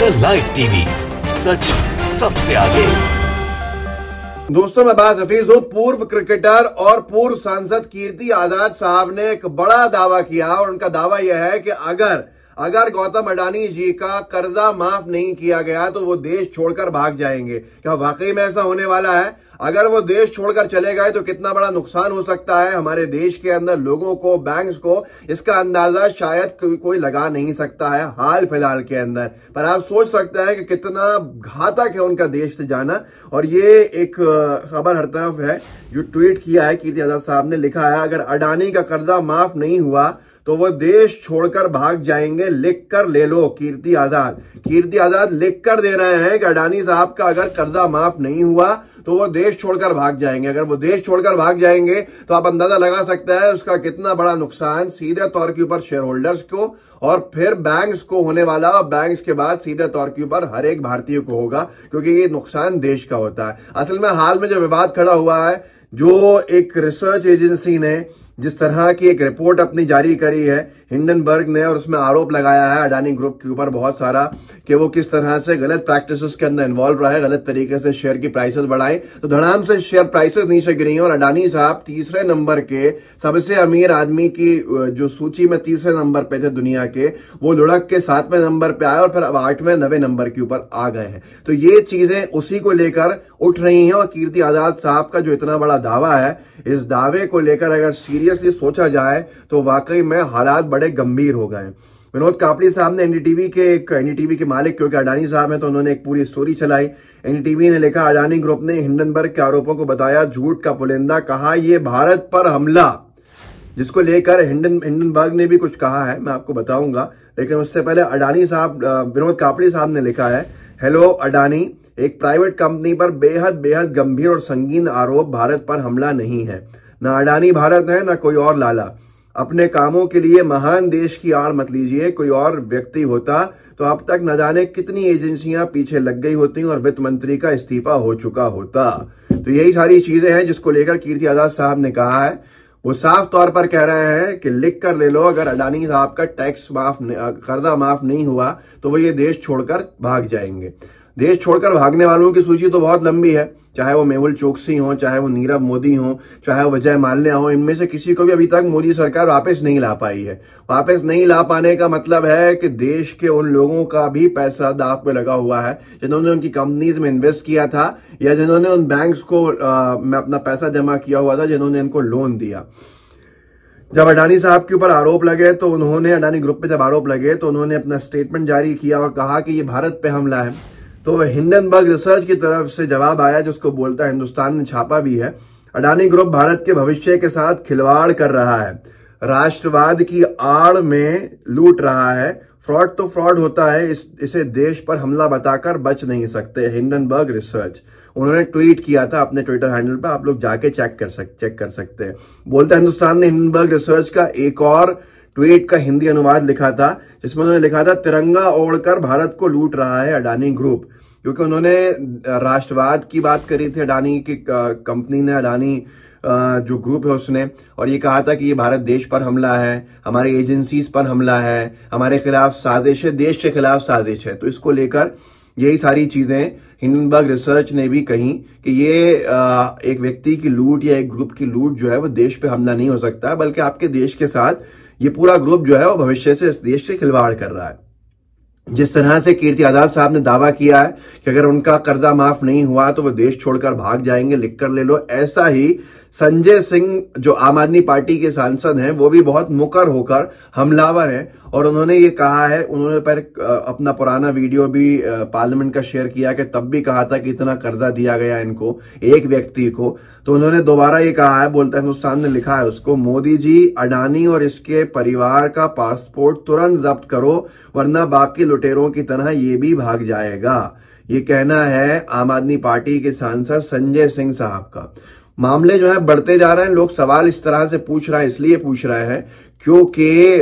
Digital live TV, सच सबसे आगे। दोस्तों, मैं बात हफीज हूं। पूर्व क्रिकेटर और पूर्व सांसद कीर्ति आजाद साहब ने एक बड़ा दावा किया और उनका दावा यह है कि अगर गौतम अडानी जी का कर्जा माफ नहीं किया गया तो वो देश छोड़कर भाग जाएंगे। क्या वाकई में ऐसा होने वाला है? अगर वो देश छोड़कर चले गए तो कितना बड़ा नुकसान हो सकता है हमारे देश के अंदर, लोगों को, बैंक्स को, इसका अंदाजा शायद कोई लगा नहीं सकता है हाल फिलहाल के अंदर। पर आप सोच सकते हैं कि कितना घातक है उनका देश से जाना। और ये एक खबर हर तरफ है। जो ट्वीट किया है कीर्ति आजाद साहब ने, लिखा है, अगर अडानी का कर्जा माफ नहीं हुआ तो वो देश छोड़कर भाग जाएंगे, लिख कर ले लो। कीर्ति आजाद लिख कर दे रहे हैं कि अडानी साहब का अगर कर्जा माफ नहीं हुआ तो वो देश छोड़कर भाग जाएंगे। अगर वो देश छोड़कर भाग जाएंगे तो आप अंदाजा लगा सकते हैं उसका कितना बड़ा नुकसान सीधे तौर के ऊपर शेयर होल्डर्स को और फिर बैंक्स को होने वाला, और बैंक्स के बाद सीधे तौर के ऊपर हर एक भारतीय को होगा, क्योंकि ये नुकसान देश का होता है। असल में हाल में जो विवाद खड़ा हुआ है, जो एक रिसर्च एजेंसी ने जिस तरह की एक रिपोर्ट अपनी जारी करी है हिंडनबर्ग ने, और उसमें आरोप लगाया है अडानी ग्रुप के ऊपर बहुत सारा कि वो किस तरह से गलत प्रैक्टिसेस के अंदर इन्वॉल्व रहा है, गलत तरीके से शेयर की प्राइसेस बढ़ाई, तो धड़ाम से शेयर प्राइसेस नीचे गिरी हैं और अडानी साहब तीसरे नंबर के सबसे अमीर आदमी की जो सूची में तीसरे नंबर पे थे दुनिया के, वो लुढ़क के 7वें नंबर पे आए और फिर अब 8वें 9वें नंबर के ऊपर आ गए हैं। तो ये चीजें उसी को लेकर उठ रही हैं और कीर्ति आजाद साहब का जो इतना बड़ा दावा है, इस दावे को लेकर अगर सीरियसली सोचा जाए तो वाकई में हालात बड़े गंभीर हो गए। विनोद कापड़ी साहब ने एनडीटीवी के मालिक, क्योंकि अडानी साहब हैं तो उन्होंने एक पूरी स्टोरी चलाई। एनडीटीवी ने लिखा, अडानी ग्रुप ने हिंडनबर्ग के आरोपों को बताया झूठ का पुलिंदा, कहा ये भारत पर हमला, जिसको लेकर हिंडनबर्ग ने भी कुछ कहा है, मैं आपको बताऊंगा। लेकिन उससे पहले अडानी साहब, विनोद कापड़ी साहब ने लिखा है, हेलो अडानी, एक प्राइवेट कंपनी पर बेहद गंभीर और संगीन आरोप, भारत पर हमला नहीं है। ना अडानी भारत है, ना कोई और लाला। अपने कामों के लिए महान देश की आड़ मत लीजिए। कोई और व्यक्ति होता तो अब तक न जाने कितनी एजेंसियां पीछे लग गई होती और वित्त मंत्री का इस्तीफा हो चुका होता। तो यही सारी चीजें हैं जिसको लेकर कीर्ति आजाद साहब ने कहा है। वो साफ तौर पर कह रहे हैं कि लिख कर ले लो, अगर अडानी साहब का कर्जा माफ नहीं हुआ तो वो ये देश छोड़कर भाग जाएंगे। देश छोड़कर भागने वालों की सूची तो बहुत लंबी है, चाहे वो मेहुल चोकसी हो, चाहे वो नीरव मोदी हो, चाहे वो विजय माल्या हो। इनमें से किसी को भी अभी तक मोदी सरकार वापस नहीं ला पाई है। वापस नहीं ला पाने का मतलब है कि देश के उन लोगों का भी पैसा दांव पे लगा हुआ है जिन्होंने उनकी कंपनीज में इन्वेस्ट किया था या जिन्होंने उन बैंक्स को में अपना पैसा जमा किया हुआ था, जिन्होंने इनको लोन दिया। जब अडानी साहब के ऊपर आरोप लगे तो उन्होंने, अडानी ग्रुप पे जब आरोप लगे तो उन्होंने अपना स्टेटमेंट जारी किया और कहा कि ये भारत पे हमला है। तो हिंडनबर्ग रिसर्च की तरफ से जवाब आया, जिसको बोलता है हिंदुस्तान ने छापा भी है, अडानी ग्रुप भारत के भविष्य के साथ खिलवाड़ कर रहा है, राष्ट्रवाद की आड़ में लूट रहा है। फ्रॉड तो फ्रॉड होता है, इसे देश पर हमला बताकर बच नहीं सकते। हिंडनबर्ग रिसर्च उन्होंने ट्वीट किया था अपने ट्विटर हैंडल पर, आप लोग जाके चेक कर सकते हैं। बोलता हिंदुस्तान ने हिंडनबर्ग रिसर्च का एक और ट्वीट का हिंदी अनुवाद लिखा था, जिसमें उन्होंने लिखा था, तिरंगा ओढ़कर भारत को लूट रहा है अडानी ग्रुप। क्योंकि उन्होंने राष्ट्रवाद की बात करी थी अडानी की कंपनी ने, अडानी जो ग्रुप है उसने, और ये कहा था कि ये भारत देश पर हमला है, हमारी एजेंसीज पर हमला है, हमारे खिलाफ साजिश है, देश के खिलाफ साजिश है। तो इसको लेकर यही सारी चीजें हिंडनबर्ग रिसर्च ने भी कही कि ये एक व्यक्ति की लूट या एक ग्रुप की लूट जो है वो देश पे हमला नहीं हो सकता, बल्कि आपके देश के साथ ये पूरा ग्रुप जो है वो भविष्य से इस देश से खिलवाड़ कर रहा है। जिस तरह से कीर्ति आजाद साहब ने दावा किया है कि अगर उनका कर्जा माफ नहीं हुआ तो वो देश छोड़कर भाग जाएंगे, लिख कर ले लो, ऐसा ही संजय सिंह जो आम आदमी पार्टी के सांसद हैं, वो भी बहुत मुकर होकर हमलावर हैं और उन्होंने ये कहा है, उन्होंने पर अपना पुराना वीडियो भी पार्लियामेंट का शेयर किया कि तब भी कहा था कि इतना कर्जा दिया गया इनको, एक व्यक्ति को। तो उन्होंने दोबारा ये कहा है, बोलता है हिंदुस्तान ने लिखा है उसको, मोदी जी, अडानी और इसके परिवार का पासपोर्ट तुरंत जब्त करो वरना बाकी लुटेरों की तरह ये भी भाग जाएगा। ये कहना है आम आदमी पार्टी के सांसद संजय सिंह साहब का। मामले जो है बढ़ते जा रहे हैं, लोग सवाल इस तरह से पूछ रहे हैं, इसलिए पूछ रहे हैं क्योंकि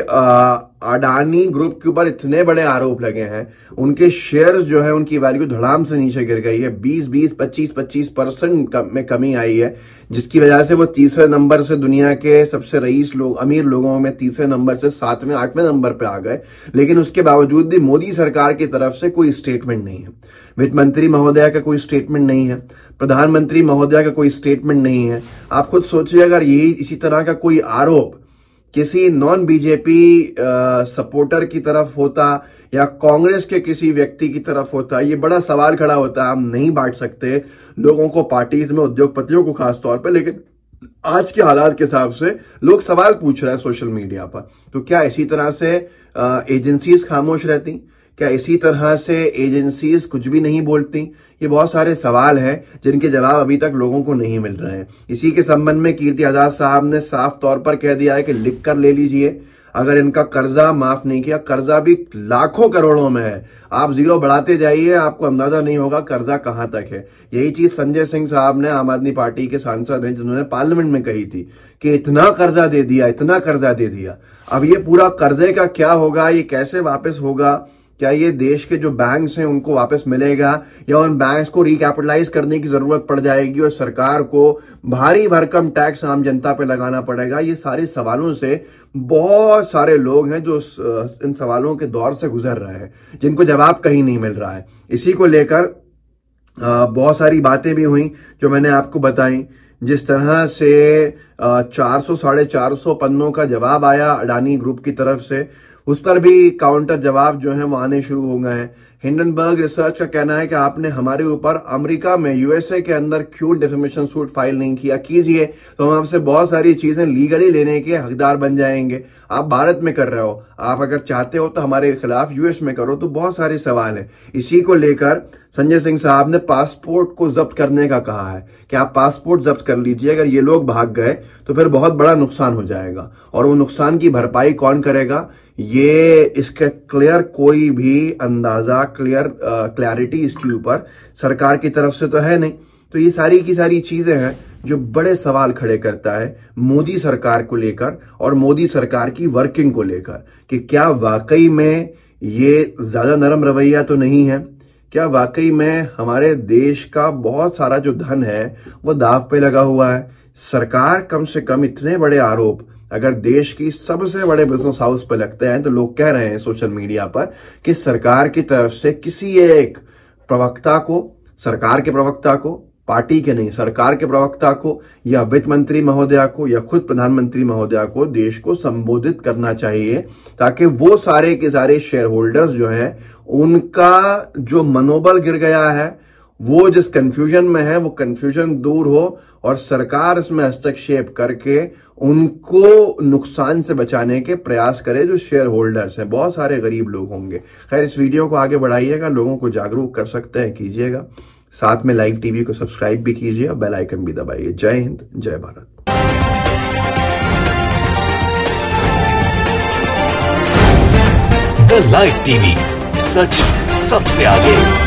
अडानी ग्रुप के ऊपर इतने बड़े आरोप लगे हैं, उनके शेयर्स जो है उनकी वैल्यू धड़ाम से नीचे गिर गई है, 20-25% में कमी आई है, जिसकी वजह से वो तीसरे नंबर से दुनिया के सबसे रईस लोग, अमीर लोगों में तीसरे नंबर से 7वें 8वें नंबर पे आ गए। लेकिन उसके बावजूद भी मोदी सरकार की तरफ से कोई स्टेटमेंट नहीं है, वित्त मंत्री महोदया का कोई स्टेटमेंट नहीं है, प्रधानमंत्री महोदया का कोई स्टेटमेंट नहीं है। आप खुद सोचिए, अगर यही इसी तरह का कोई आरोप किसी नॉन बीजेपी सपोर्टर की तरफ होता या कांग्रेस के किसी व्यक्ति की तरफ होता, ये बड़ा सवाल खड़ा होता है। हम नहीं बांट सकते लोगों को पार्टीज में, उद्योगपतियों को खास तौर पर, लेकिन आज के हालात के हिसाब से लोग सवाल पूछ रहे हैं सोशल मीडिया पर। तो क्या इसी तरह से एजेंसीज खामोश रहती? क्या इसी तरह से एजेंसीज कुछ भी नहीं बोलती? ये बहुत सारे सवाल हैं जिनके जवाब अभी तक लोगों को नहीं मिल रहे हैं। इसी के संबंध में कीर्ति आजाद साहब ने साफ तौर पर कह दिया है कि लिख कर ले लीजिए, अगर इनका कर्जा माफ नहीं किया, कर्जा भी लाखों करोड़ों में है, आप जीरो बढ़ाते जाइए, आपको अंदाजा नहीं होगा कर्जा कहां तक है। यही चीज संजय सिंह साहब ने, आम आदमी पार्टी के सांसद हैं, जिन्होंने पार्लियामेंट में कही थी कि इतना कर्जा दे दिया, इतना कर्जा दे दिया। अब ये पूरा कर्जे का क्या होगा, ये कैसे वापस होगा? क्या ये देश के जो बैंक्स हैं उनको वापस मिलेगा, या उन बैंक्स को रिकैपिटलाइज करने की जरूरत पड़ जाएगी और सरकार को भारी भरकम टैक्स आम जनता पे लगाना पड़ेगा? ये सारे सवालों से बहुत सारे लोग हैं जो इन सवालों के दौर से गुजर रहे हैं, जिनको जवाब कहीं नहीं मिल रहा है। इसी को लेकर बहुत सारी बातें भी हुई जो मैंने आपको बताई। जिस तरह से 400-450 पन्नों का जवाब आया अडानी ग्रुप की तरफ से, उस पर भी काउंटर जवाब जो है वो आने शुरू हो गए हैं। हिंडनबर्ग रिसर्च का कहना है कि आपने हमारे ऊपर अमेरिका में, यूएसए के अंदर क्यों डिफेमेशन सूट फाइल नहीं किया, कीजिए तो हम आपसे बहुत सारी चीजें लीगली लेने के हकदार बन जाएंगे। आप भारत में कर रहे हो, आप अगर चाहते हो तो हमारे खिलाफ यूएस में करो। तो बहुत सारे सवाल हैं। इसी को लेकर संजय सिंह साहब ने पासपोर्ट को जब्त करने का कहा है कि आप पासपोर्ट जब्त कर लीजिए, अगर ये लोग भाग गए तो फिर बहुत बड़ा नुकसान हो जाएगा, और वो नुकसान की भरपाई कौन करेगा, ये इसका क्लियर कोई भी अंदाजा, क्लैरिटी इसके ऊपर सरकार की तरफ से तो है नहीं। तो ये सारी की सारी चीजें हैं जो बड़े सवाल खड़े करता है मोदी सरकार को लेकर और मोदी सरकार की वर्किंग को लेकर, कि क्या वाकई में ये ज्यादा नरम रवैया तो नहीं है? क्या वाकई में हमारे देश का बहुत सारा जो धन है वो दांव पे लगा हुआ है? सरकार कम से कम इतने बड़े आरोप अगर देश की सबसे बड़े बिजनेस हाउस पर लगते हैं, तो लोग कह रहे हैं सोशल मीडिया पर कि सरकार की तरफ से किसी एक प्रवक्ता को, सरकार के प्रवक्ता को, पार्टी के नहीं, सरकार के प्रवक्ता को या वित्त मंत्री महोदया को या खुद प्रधानमंत्री महोदया को देश को संबोधित करना चाहिए, ताकि वो सारे के सारे शेयर होल्डर्स जो हैं उनका जो मनोबल गिर गया है, वो जिस कंफ्यूजन में है, वो कंफ्यूजन दूर हो और सरकार इसमें हस्तक्षेप करके उनको नुकसान से बचाने के प्रयास करे जो शेयर होल्डर्स हैं। बहुत सारे गरीब लोग होंगे। खैर, इस वीडियो को आगे बढ़ाइएगा, लोगों को जागरूक कर सकते हैं, कीजिएगा। साथ में लाइव टीवी को सब्सक्राइब भी कीजिए और बेल आइकन भी दबाइए। जय हिंद, जय भारत। द लाइव टीवी, सच सबसे आगे।